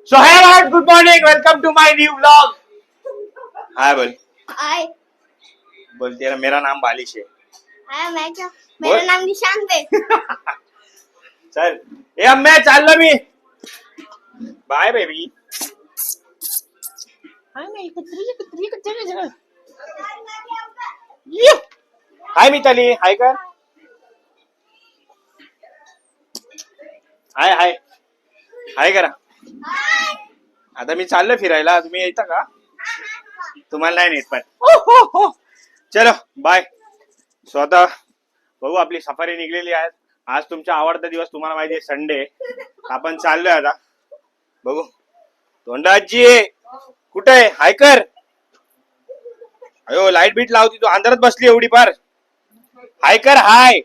So hello, good morning. Welcome to my new vlog. हाय बोल. हाय बोलते ना मेरा नाम बालिश है. हाय मेरा नाम निशांत है. चल ए अम्मे चाललो मी. Bye baby. हाय मी कुत्री. हाय मिताली हाय कर. हाय हाय हाय करा. आता मी चाललो फिरायला. तुम्ही येता का? तुम्हाला नाही नेत पण. चलो बाय. स्वतः बघू आपली सफारी निघलेली आहे. आज तुमचा आवडता दिवस तुम्हाला माहिती आहे संडे. आपण चाललोय आता बघू. धोंडाजी कुठे आहे? हाय कर. अयो लाईट बीट लावती तू अंधारात बसली एवढी पार. हाय कर हाय.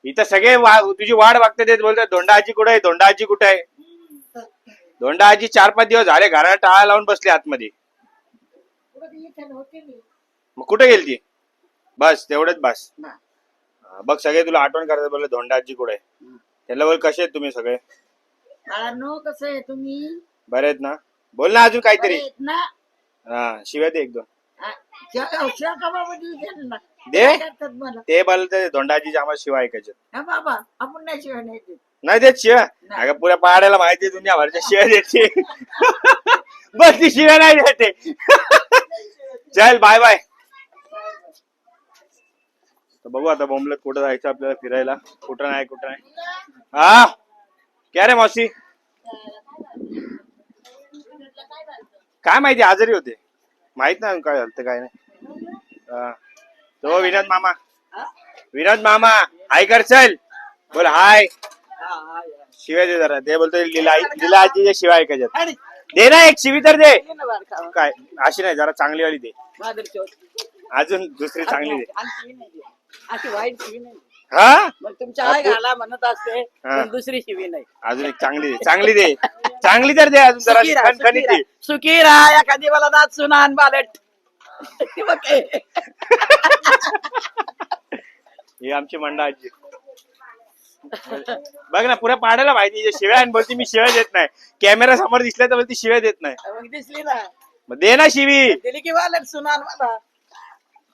इथं सगळे तुझी वाट बघते ते बोलतात धोंडाजी कुठे आहे? धोंडाजी कुठे आहे? धोंडाजी 4-5 दिवस झाले घराला टाळा लावून बसले आतमध्ये. मग कुठे गेली ती? बस तेवढंच बस. बघ सगळे तुला आठवण करतात बोलले धोंडाजी कुठे आहे? त्याला बोल कसे आहेत तुम्ही सगळे? कसं आहे तुम्ही? बरे आहेत ना? बोल ना अजून काहीतरी. ना शिव्या दे एकदम दे दे. ते बोलते धोंडाजी आम्हाला शिवाय ऐकायच्या. बाबा आपण नाही शिवाय नाही देत. नाही देत शिव्या. अगं पुऱ्या पहाड्याला माहिती आहे दुनिया भरच्या शिव्या देते. बस ती शिव्या नाही देते. चल बाय बाय. बघू आता बोंबलत कुठं जायचं आपल्याला फिरायला. कुठं नाही कुठं नाही. हा क्या रे मावशी? काय माहिती आजारी होते. माहित नाही काय झालं काय नाही. तो विनोद मामा. विनोद मामा हाय कर चल. बोल हाय. शिवाय दे जरा. ते बोलतो लीला आजीच्या शिवाय ऐकायच्यात. दे ना एक शिवी तर दे. काय अशी नाही जरा चांगली वाली दे. अजून दुसरी चांगली दे. अशी वाईट शिवी नाही. हा मग तुमच्या आई घाला म्हणत असते पण दुसरी शिवी नाही. अजून एक चांगली दे. चांगली दे. चांगली तर दे अजून जरा खणखणीत दे. सुखी राहा एखादी मला दात सुनान बालट. ही आमची मंडा आजी. बघ ना पुऱ्या पाड्याला माहिती शिव्या आणि बोलती मी शिव्या देत नाही. कॅमेरा समोर दिसल्या तर बोलती शिव्या देत नाही. मग दिसली ना मग दे ना शिवी. दिली की बालट सुनान मला.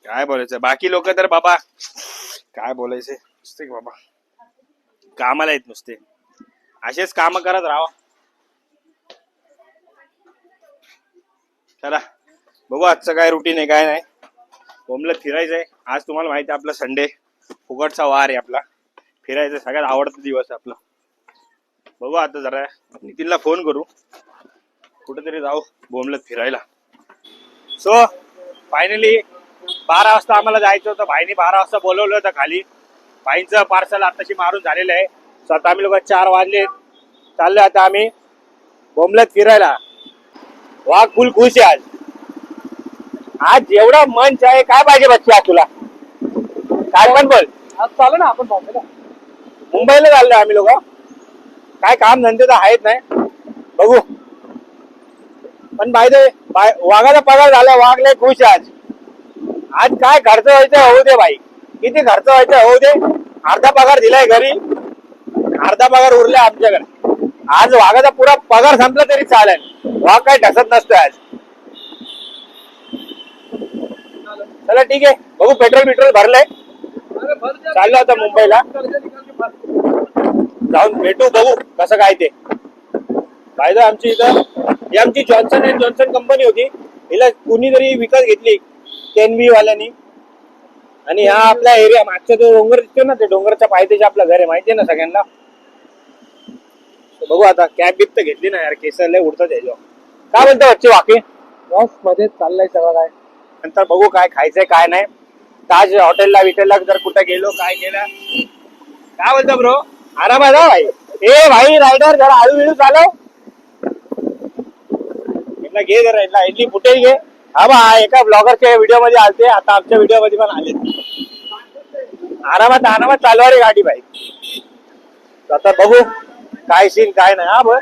काय बोलायचं बाकी लोक तर बाबा काय बोलायचे नुसते बाबा कामाला येत नुसते. असेच काम करत राहा. चला बघू आजचं काय रुटीन आहे काय नाही. बोंबलत फिरायचंय आज. तुम्हाला माहिती आहे आपला संडे फुकटचा वार आहे आपला. फिरायचं सगळ्यात आवडता दिवस आहे आपला. बघू आता जरा नितीनला फोन करू कुठेतरी जाऊ बोंबलत फिरायला. सो फायनली 12 वाजता आम्हाला जायचं होतं. भाईनी 12 वाजता बोलवलं होतं खाली. भाईंचं पार्सल आताशी मारून झालेलं आहे. स्वतः आम्ही लोक 4 वाजले चाललोय आता आम्ही बोंबलत फिरायला. वाघ फुल खुश आहे आज. आज एवढा मंच आहे. काय पाहिजे बच्ची आज तुला? काय पण बोल. आज चालू ना आपण मुंबईला चाललोय आम्ही लोक. काय काम धंदे तर आहेत नाही. बघू पण वाघाचा पगार झाला. वाघ लय खुश आहे आज. आज काय खर्च व्हायचं होऊ दे भाई. किती खर्च व्हायचं होऊ दे. अर्धा पगार दिलाय घरी. अर्धा पगार उरलाय आमच्याकडे. आज वाघाचा पुरा पगार संपला तरी चालेल. वाघ काय ढसत नसतोय आज. चला ठीक आहे बघू. पेट्रोल भरलंय. चाललो आता मुंबईला. जाऊन भेटू बघू कसं काय ते. फायदा आमची इथं ही आमची जॉन्सन अँड जॉन्सन कंपनी होती. हिला कुणीतरी विकत घेतली केनबी वाल्यांनी. आणि हा आपला एरिया मागचा जो डोंगर दिसतो ना ते डोंगरच्या पायथ्याशी आपलं घर आहे माहितीये ना सगळ्यांना. बघू आता कॅब बिब तर घेतली ना यार. केस लय उडतात याच्यावर. काय म्हणतो बच्चे बाकी? बस मध्ये चाललंय सगळं काय. नंतर बघू काय खायचंय काय नाही. ताज हॉटेलला विटेलला जर कुठं गेलो काय केलं. काय बोलतो ब्रो? आरामात जा भाई. ए भाई रायडर जरा हळू विळू चालव. इथला घे जरा इथली फुटेज घे. हा बा एका ब्लॉगरच्या व्हिडिओ मध्ये आलते. आता आमच्या व्हिडिओ मध्ये पण आले. आरामात चालवा रे गाडी भाई. आता बघू काय सीन काय नाही. हा बघ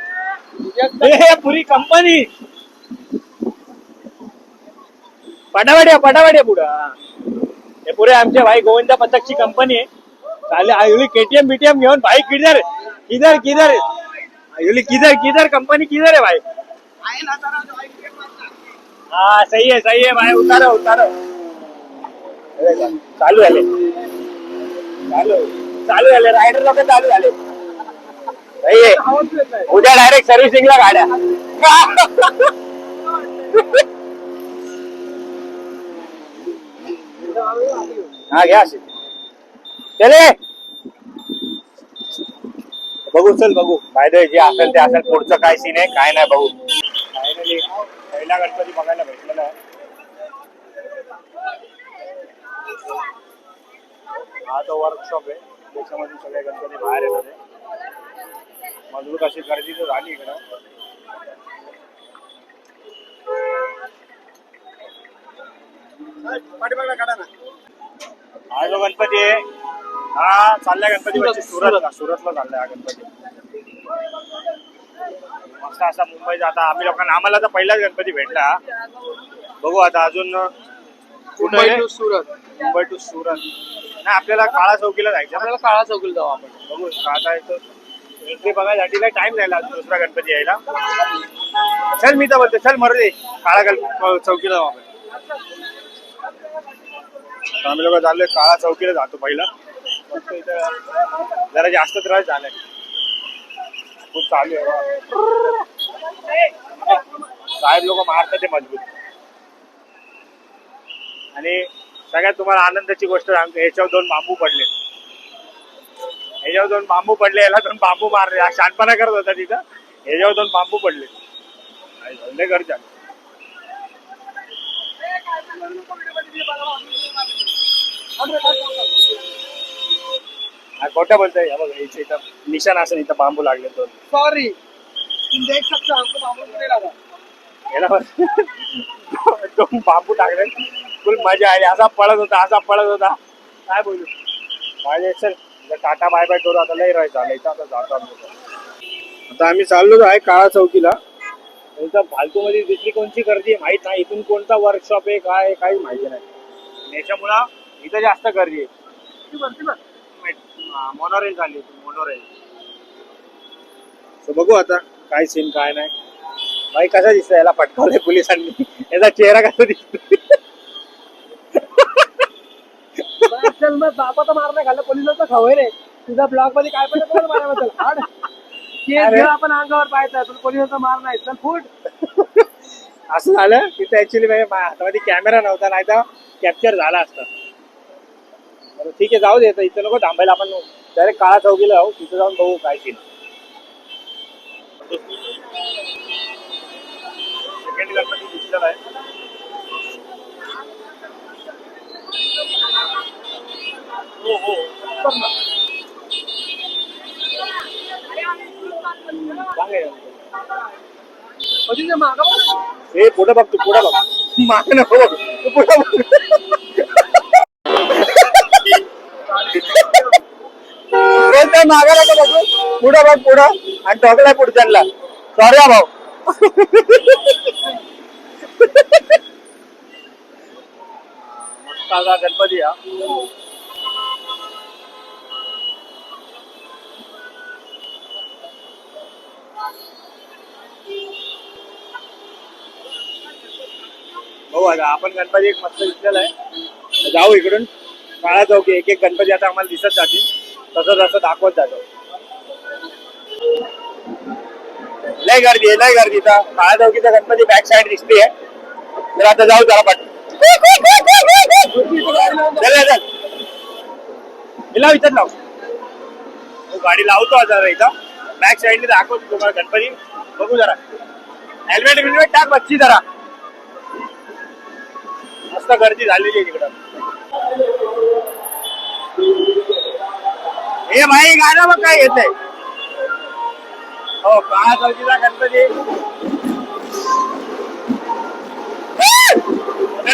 पुरी कंपनी पटावाड्या पुढं. हे पुरे आमच्या भाई गोविंदा पथकची कंपनी आहे. चाले केटीएम बीटीएम घेऊन भाई किधर किधर किधर बोले किधर किधर कंपनी किधर है भाई? हाँ सही है भाई, उतारो उतारो. चालू झाले चालू चालू झाले रायडर लोक चालू झाले. सही आहे. उद्या डायरेक्ट सर्व्हिसिंगला गाड्या. हा घ्या अशी. चले बघू, चल बघू फायदा जे असेल ते असेल. पुढचं काय सीन आहे काय नाही बघू. फायनली पहिला गणपती बघायला भेटलेला आहे. हा तो वर्कशॉप आहे, त्याच्यामध्ये सगळे गणपती बाहेर येत होते. मजबूत अशी गर्दी तर झाली इकडं. हा जो गणपती आहे हा चाललाय गणपती सुरतला चाललाय हा गणपती. मस्त असा मुंबईचा. आता आम्ही लोकांना आम्हाला तर पहिलाच गणपती भेटला. बघू आता अजून मुंबई टू सुरत. मुंबई टू सुरत नाही, आपल्याला काळा चौकीला जायचं. आपल्याला काळा चौकीला जाऊ आपण. बघू काय जायचं. एंट्री बघायसाठी काही टाइम जायला दुसरा गणपती यायला. चल मी तर बोलतो, चल मरू दे काळा चौकीला जाऊ आपण. आता आम्ही लोक चाललोय काळा चौकीला जातो पहिला. फक्त इथं जरा जास्त त्रास झालाय, खूप चालू आहे. साहेब लोक मारतात ते मजबूत. आणि सगळ्यात तुम्हाला आनंदाची गोष्ट सांगतो, याच्यावर 2 बांबू पडले. याच्यावर 2 बांबू पडले, याला 2 बांबू मारले. शानपणा करत होता तिथं. याच्यावर 2 बांबू पडले. लय गरज आहे. खोटं बोलतोय. बघा इथं निशाण असं इथं बांबू लागले. तो सॉरी देख सकते हो, हमको बाबू नहीं लगा. याला 2 बांबू टाकले. फुल मजा आली. असा पळत होता काय बोलू. माझे चल टाटा बाय बाय करू. आता लय राहायचं आलं आता जातो आम्ही. आता आम्ही चाललो आहे काळा चौकीला. इथं फालतू मध्ये दुसरी कोणची गर्दी आहे माहित नाही. इथून कोणता वर्कशॉप आहे काय काही माहिती नाही. याच्यामुळं इथं जास्त गर्दी आहे. मोनोरेल झाली मोनोरेल. बघू आता काय सीन काय नाही. भाई कसा दिसतोय, याला पटकावलंय पोलिसांनी. याचा चेहरा कसा दिसतोय. चल मग बापा तर मारणार घाललं पोलिसांचं खवय रे. तुझा ब्लॉग मध्ये काय पण मारायचं हाड. आपण अंगावर पाहायचं पण पोलिसांचा मार नाही. चल फूट. असं झालं तिथं ऍक्च्युली हातामध्ये कॅमेरा नव्हता, नाही तर कॅप्चर झाला असता. ठीक आहे जाऊ दे. इथं नको थांबायला, आपण डायरेक्ट काळा चौकीला जाऊ. तिथं जाऊन बघू काय सीन. सेकंड गणपती दिसलेला आहे. हो हे पुढं बघ, तू पुढं बघ. माग नको बघ, तू पुढं बघ. मागा नको बघू, पुढं बघ पुढं. आणि ठोकलाय पुढच्यांना. सॉरी भाऊ. मस्त गणपती हा. हो आता आपण गणपती एक मस्त दिसलेला आहे. जाऊ इकडून काळा चौकी. एक एक गणपती आता आम्हाला दिसत जातील, तसं तसं दाखवत जातो. लय गर्दी आहे, लय गर्दी. काळा चौकीचा गणपती बॅक साईड दिसते. तर आता जाऊ जरा पट. लाव इथं लाव. गाडी लावतो जरा इथं बॅक साईडने दाखवतो तुम्हाला गणपती. बघू जरा. हेल्मेट बिल्मेट टाक बच्ची जरा. मस्त गर्दी झालेली आहे तिकडं. हे भाई गाणं मग काय येत आहे. हो काळा चौकीचा गणपती.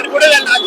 पुढे जाणार.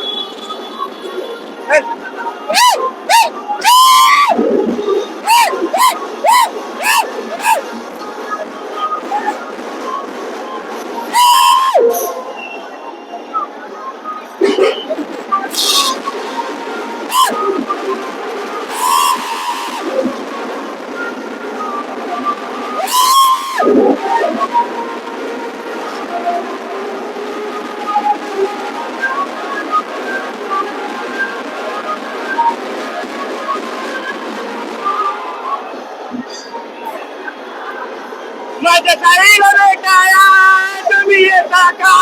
सगळीला भेटायला तुम्ही येता का?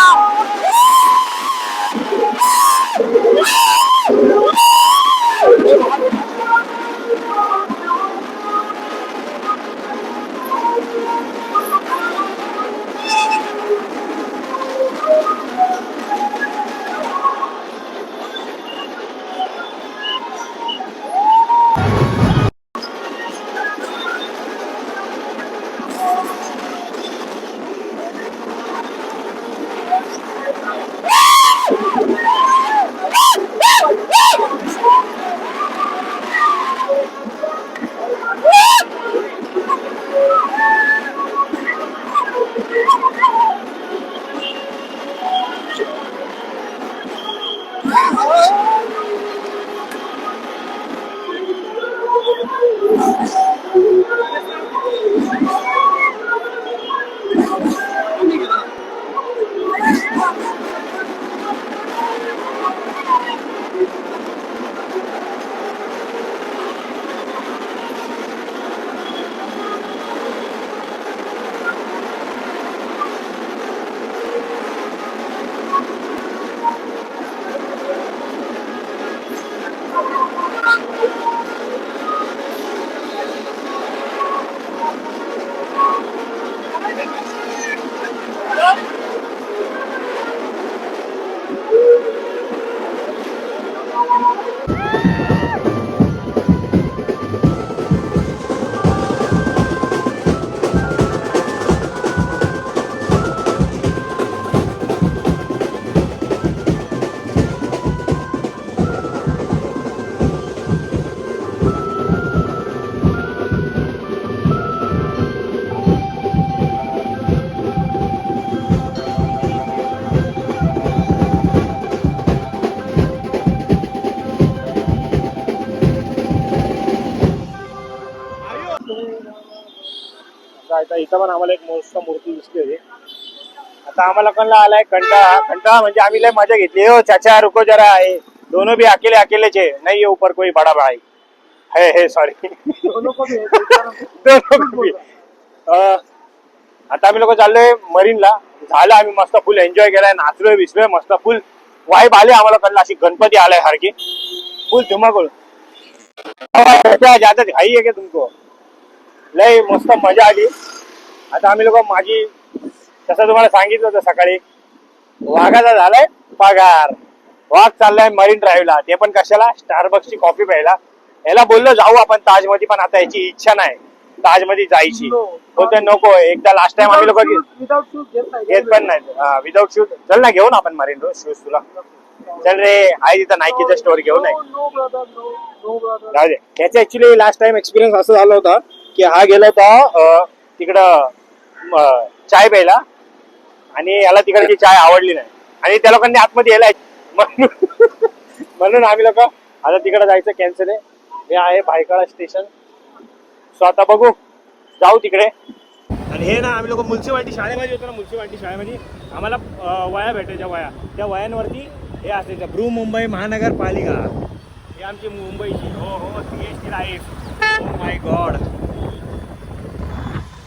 आता इथं पण आम्हाला एक मस्त मूर्ती दिसली होती. आता आम्हाला कळला आलाय कंटाळा. कंटाळा म्हणजे आम्ही लय मजा घेतली. हो चाचा रुको जरा आहे, दोनों भी अकेले अकेले चे नहीं है, ऊपर कोई बड़ा भाई है सॉरी दोनों को भी. आता आम्ही लोक चाललोय मरीनला. झालं आम्ही मस्त फुल एन्जॉय केलाय, नाचलोय विसलोय मस्त फुल वाईब आले आम्हाला कळलं. अशी गणपती आलाय सारखी फुल धुमाकूळ. ज्यादा घाई आहे का तुमको? लय मस्त मजा आली. आता आम्ही लोक माझी तसं तुम्हाला सांगितलं होतं सकाळी, वाघाचा झालाय पगार. वाघ चाललाय मरीन ड्राईव्हला, ते पण कशाला? स्टारबक्सची कॉफी प्यायला. याला बोललो जाऊ आपण ताजमध्ये, पण आता याची इच्छा नाही ताजमध्ये जायची. बोलतोय नको. एकदा लास्ट टाइम आम्ही लोक विदाउट शूज घेत पण नाही. विदाउट शूज चल ना, घेऊन आपण मरीन रोज शूज तुला. चल रे, आहे तिथं नायकीचा स्टोर घेऊन आहे. जाऊ दे. त्याचा ऍक्च्युली लास्ट टाइम एक्सपिरियन्स असं झालं होतं की हा गेला होता तिकडं चाय प्यायला, आणि याला तिकडची चाय आवडली नाही, आणि त्या लोकांनी आतमध्ये यायला म्हणून आम्ही लोक आता तिकडे जायचं कॅन्सल आहे. हे आहे भायखळा स्टेशन. सो आता बघू, जाऊ तिकडे. आणि हे ना आम्ही लोक म्युन्सिपाल्टी शाळेमध्ये होतो ना, म्युन्सिपाल्टी शाळेमध्ये आम्हाला वया भेटायच्या. वया त्या वयांवरती हे असायचं बृहन्मुंबई महानगरपालिका. हे आमची मुंबईची. हो हो, CST life. Oh my God.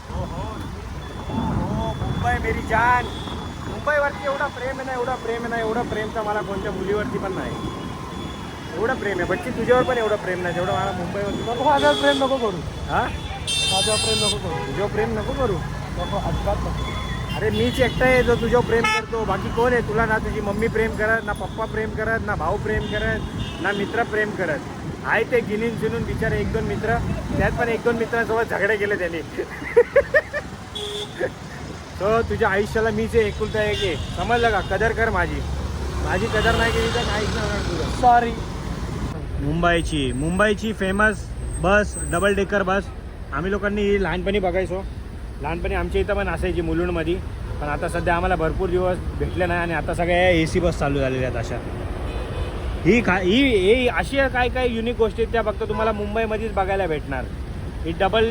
हो हो हो, मुंबई मेरी जान. मुंबईवरती एवढा प्रेम आहे ना, एवढा प्रेम आहे ना, एवढं प्रेम तर मला कोणत्या मुलीवरती पण नाही. एवढं प्रेम आहे बच्ची, तुझ्यावर पण एवढं प्रेम नाही जेवढं मला मुंबईवरती. माझ्यावर प्रेम नको करू. हा, माझ्यावर प्रेम नको करू. तुझ्यावर प्रेम नको करू. नको, अजिबात नको. अरे मीच एकटा आहे जो तुझ्यावर प्रेम करतो. बाकी कोण आहे? तुला ना तुझी मम्मी प्रेम करत, ना पप्पा प्रेम करत, ना भाऊ प्रेम करत, ना मित्र प्रेम करत. आहे ते गिनून चिनून बिचारे 1-2 मित्र. त्यात पण 1-2 मित्रांसोबत झगडे केले त्यांनी. तो तुझ्या आयुष्याला मीच एकुलता एक आहे, समजलं का? कदर कर माझी. माझी कदर नाही केली तर काहीच नाही होणार तुझं. सॉरी. मुंबईची फेमस बस, डबल डेकर बस. आम्ही लोकांनी लहानपणी बघायचो. लहानपणी आमच्या इथं पण असायची मुलुंडमध्ये, पण आता सध्या आम्हाला भरपूर दिवस भेटले नाही, आणि आता सगळ्या AC बस चालू झालेल्या आहेत. अशा ही अशी काय काय युनिक गोष्टी आहेत त्या फक्त तुम्हाला मुंबईमध्येच बघायला भेटणार. ही डबल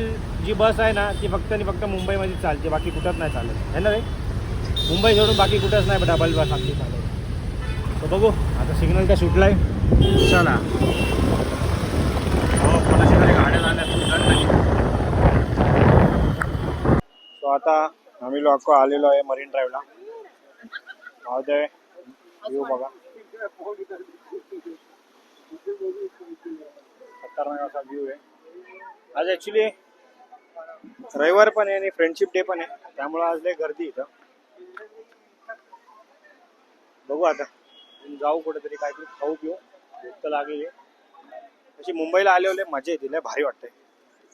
जी बस आहे ना, ती फक्त आणि फक्त मुंबईमध्येच चालते, बाकी कुठंच नाही चालत है ना रे. मुंबई सोडून बाकी कुठंच नाही डबल बस आपली चालत. तर बघू आता सिग्नल का सुटलाय. चला. हो, कोणाच्या तरी गाड्या झाल्या. सो आता आम्ही लोक आलेलो आहे मरीन ड्राईव्हला. पाहतोय व्ह्यू बघा, खतरनाक असा व्ह्यू आहे. आज ऍक्च्युली रविवार पण आहे आणि फ्रेंडशिप डे पण आहे, त्यामुळे आज लय गर्दी इथं. बघू आता जाऊ कुठेतरी, काहीतरी खाऊ पिऊ, भूक तर लागली. अशी मुंबईला आले होते, मजा येते, लय भारी वाटते.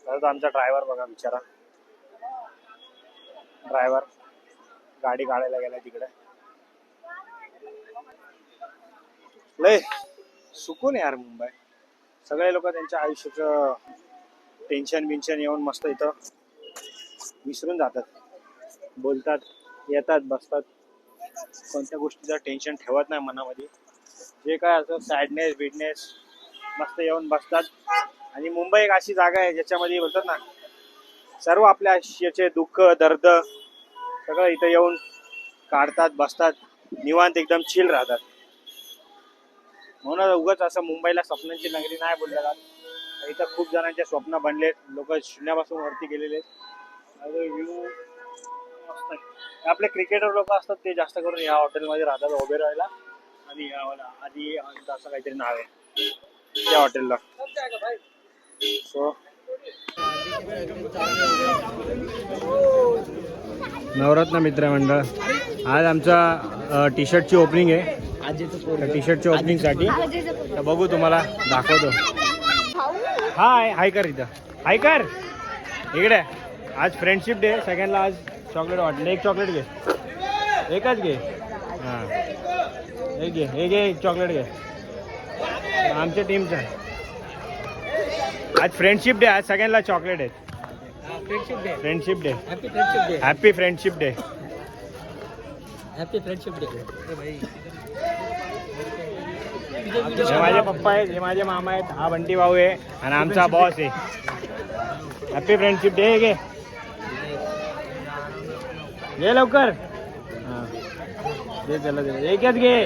तर आमचा ड्रायव्हर बघा बिचारा, ड्रायव्हर गाडी काढायला गेलाय तिकडे. लय सुकून यार मुंबई. सगळे लोक त्यांच्या आयुष्याचं टेन्शन बिन्शन येऊन मस्त इथं विसरून जातात, बोलतात, येतात, बसतात, कोणत्या गोष्टीचं टेन्शन ठेवत नाही मनामध्ये. जे काय असं सॅडनेस बिडनेस मस्त येऊन बसतात. आणि मुंबई एक अशी जागा आहे ज्याच्यामध्ये बोलतात ना, सर्व आपल्या आयुष्याचे दुःख दर्द सगळं इथं येऊन काढतात, बसतात, निवांत एकदम चिल राहतात. म्हणून उगाच असं मुंबईला स्वप्नांची नगरी नाही बोललं जात. इथं खूप जणांचे स्वप्न बनलेत, लोक शून्यापासून वरती गेलेले. व्ह्यू मस्त आहे. आपले क्रिकेटर लोक असतात ते जास्त करून या हॉटेलमध्ये राहतात ओबेरॉयला, आणि आधी असं काहीतरी नाव आहे त्या हॉटेलला. सो नवरत्न मित्र मंडळ, आज आमचा टी शर्टची ओपनिंग आहे. टी शर्टची ओपनिंगसाठी तर बघू, तुम्हाला दाखवतो. हाय हाय कर, इथं हाय कर, इकडे. आज फ्रेंडशिप डे, सगळ्यांना आज चॉकलेट वाटलं. एक चॉकलेट घे, एकच घे. हां एक घे, एक चॉकलेट घे. आमच्या टीमचं आज फ्रेंडशिप डे, आज सगळ्यांना चॉकलेट आहेत. Friendship day, friendship day, happy friendship day, happy friendship day, happy friendship day. हे माझे पप्पा आहेत, हे माझे मामा आहेत, हा बंटी भाऊ आहे आणि आमचा बॉस आहे. Happy friendship day. घे घे लवकर. हां दे, चला दे, एकच घे.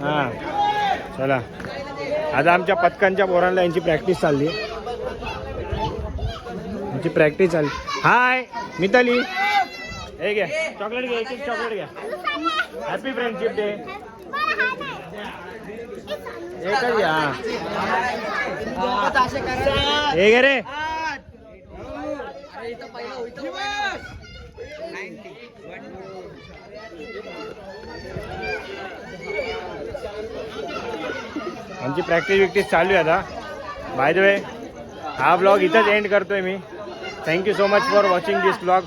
हां चला, आता आमच्या पथकांच्या पोरांना यांची प्रॅक्टिस चालली, यांची प्रॅक्टिस चालली. हाय मिताली, हे घे चॉकलेट घे, एक चॉकलेट घ्या. Happy friendship day. एकच घ्या. हे घे रे. आमची प्रॅक्टिस चालू आहे आता. बाय द वे, हा ब्लॉग इथंच एंड करतोय मी. Thank you so much for watching this blog.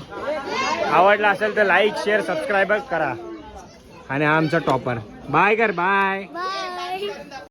आवडला असेल तर लाईक शेअर सबस्क्राईब करा. आणि हा आमचा टॉपर. बाय कर, बाय.